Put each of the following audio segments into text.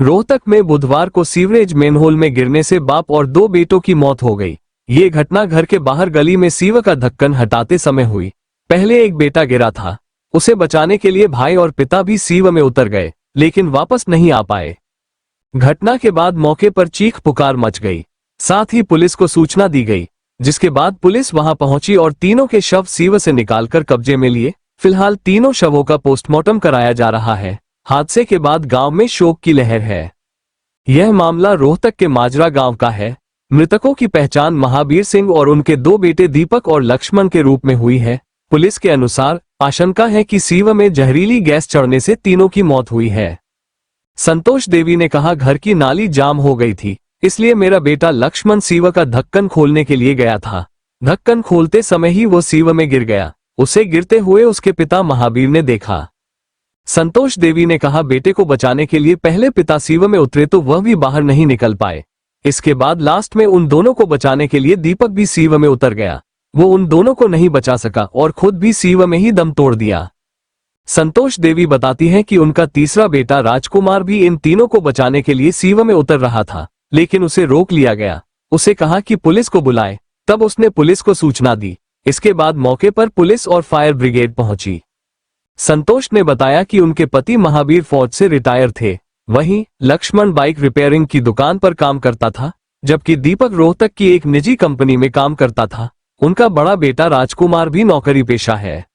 रोहतक में बुधवार को सीवरेज मेनहोल में गिरने से बाप और 2 बेटों की मौत हो गई। ये घटना घर के बाहर गली में सीवर का ढक्कन हटाते समय हुई। पहले एक बेटा गिरा था, उसे बचाने के लिए भाई और पिता भी सीवर में उतर गए, लेकिन वापस नहीं आ पाए। घटना के बाद मौके पर चीख पुकार मच गई। साथ ही पुलिस को सूचना दी गई, जिसके बाद पुलिस वहां पहुंची और तीनों के शव सीवर से निकालकर कब्जे में लिए। फिलहाल तीनों शवों का पोस्टमार्टम कराया जा रहा है। हादसे के बाद गांव में शोक की लहर है। यह मामला रोहतक के माजरा गांव का है। मृतकों की पहचान महावीर सिंह और उनके 2 बेटे दीपक और लक्ष्मण के रूप में हुई है। पुलिस के अनुसार आशंका है कि सीवर में जहरीली गैस चढ़ने से तीनों की मौत हुई है। संतोष देवी ने कहा, घर की नाली जाम हो गई थी, इसलिए मेरा बेटा लक्ष्मण सीवर का ढक्कन खोलने के लिए गया था। ढक्कन खोलते समय ही वो सीवर में गिर गया। उसे गिरते हुए उसके पिता महावीर ने देखा। संतोष देवी ने कहा, बेटे को बचाने के लिए पहले पिता सीवर में उतरे तो वह भी बाहर नहीं निकल पाए। इसके बाद लास्ट में उन दोनों को बचाने के लिए दीपक भी सीवर में उतर गया। वो उन दोनों को नहीं बचा सका और खुद भी सीवर में ही दम तोड़ दिया। संतोष देवी बताती हैं कि उनका तीसरा बेटा राजकुमार भी इन तीनों को बचाने के लिए सीवर में उतर रहा था, लेकिन उसे रोक लिया गया। उसे कहा कि पुलिस को बुलाए, तब उसने पुलिस को सूचना दी। इसके बाद मौके पर पुलिस और फायर ब्रिगेड पहुंची। संतोष ने बताया कि उनके पति महावीर फौज से रिटायर थे, वहीं लक्ष्मण बाइक रिपेयरिंग की दुकान पर काम करता था, जबकि दीपक रोहतक की एक निजी कंपनी में काम करता था। उनका बड़ा बेटा राजकुमार भी नौकरी पेशा है।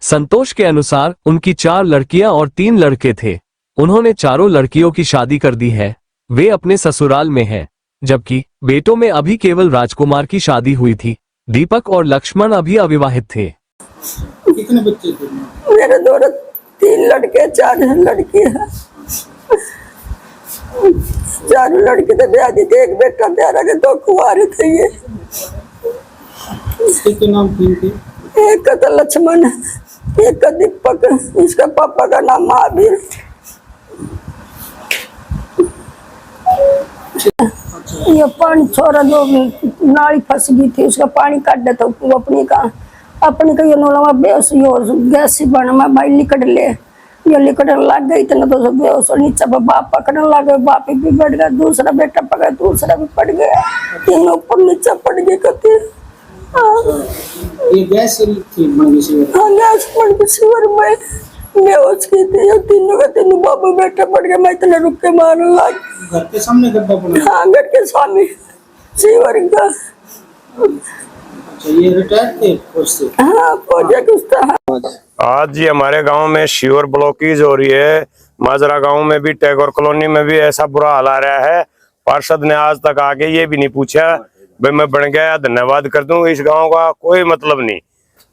संतोष के अनुसार उनकी 4 लड़कियां और 3 लड़के थे। उन्होंने चारों लड़कियों की शादी कर दी है। वे अपने ससुराल में हैं, जबकि बेटों में अभी केवल राजकुमार की शादी हुई थी। दीपक और लक्ष्मण अभी अविवाहित थे। कितने बच्चे थे? मेरे 3 लड़के 4 लड़की है। 4 लड़के तो ब्याह दी थे, एक बेटा प्यारा के 2 कुंवारे थे। ये किसके नाम थे? एक का तो लक्ष्मण, एक का दीपक, इसका पापा का नाम महावीर। ये पानी छोड़ा, जो नाली फंस गई थी, उसका पानी काट देता अपनी का ये नोला बेहोश गैस से बना। मैं भाई लिकट ले, ये लिकट लग गई इतना तो बेहोश। नीचे बाप पकड़ने लगे, बाप भी बढ़ गया, दूसरा बेटा पकड़ा, दूसरा भी पड़ गया, तीनों ऊपर नीचे पड़ गए कहते। ये गैस थी हाँ, गैस पड़ गई सीवर में, बेहोश की थी। ये तीनों का तीनों बाबू बेटा पड़ गया। मैं इतने रुक के मारने लग। घर के सामने गड्ढा बना? हाँ, घर के सामने सीवर का। अच्छा, ये रिटायर थे फौज से? हाँ, फौज कुछ था। आज जी हमारे गांव में सीवर ब्लॉकेज हो रही है। माजरा गांव में भी, टैगोर कॉलोनी में भी ऐसा बुरा हाल आ रहा है। पार्षद ने आज तक आके ये भी नहीं पूछा भाई मैं बन गया धन्यवाद कर दूं। इस गांव का कोई मतलब नहीं,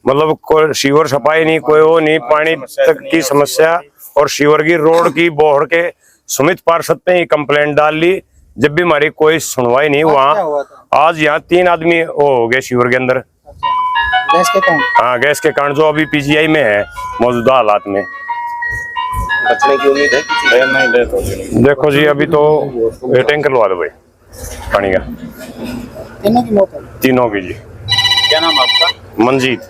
मतलब कोई सीवर सफाई नहीं, कोई वो नहीं, पानी तक की समस्या और सीवर की रोड की बोहड़ के सुमित पार्षद ने कंप्लेंट डाल ली, जब भी हमारी कोई सुनवाई नहीं हुआ। आज यहाँ 3 आदमी वो हो गए सीवर के अंदर गैस के कारण। हाँ, गैस के कारण, जो अभी पीजीआई में है मौजूदा हालात में। बचने की उम्मीद है? नहीं, देखो जी, अभी तो टैंकर लगा दो भाई पानी का। तीनों की मौत है? तीनों की जी। क्या नाम आपका? मंजीत।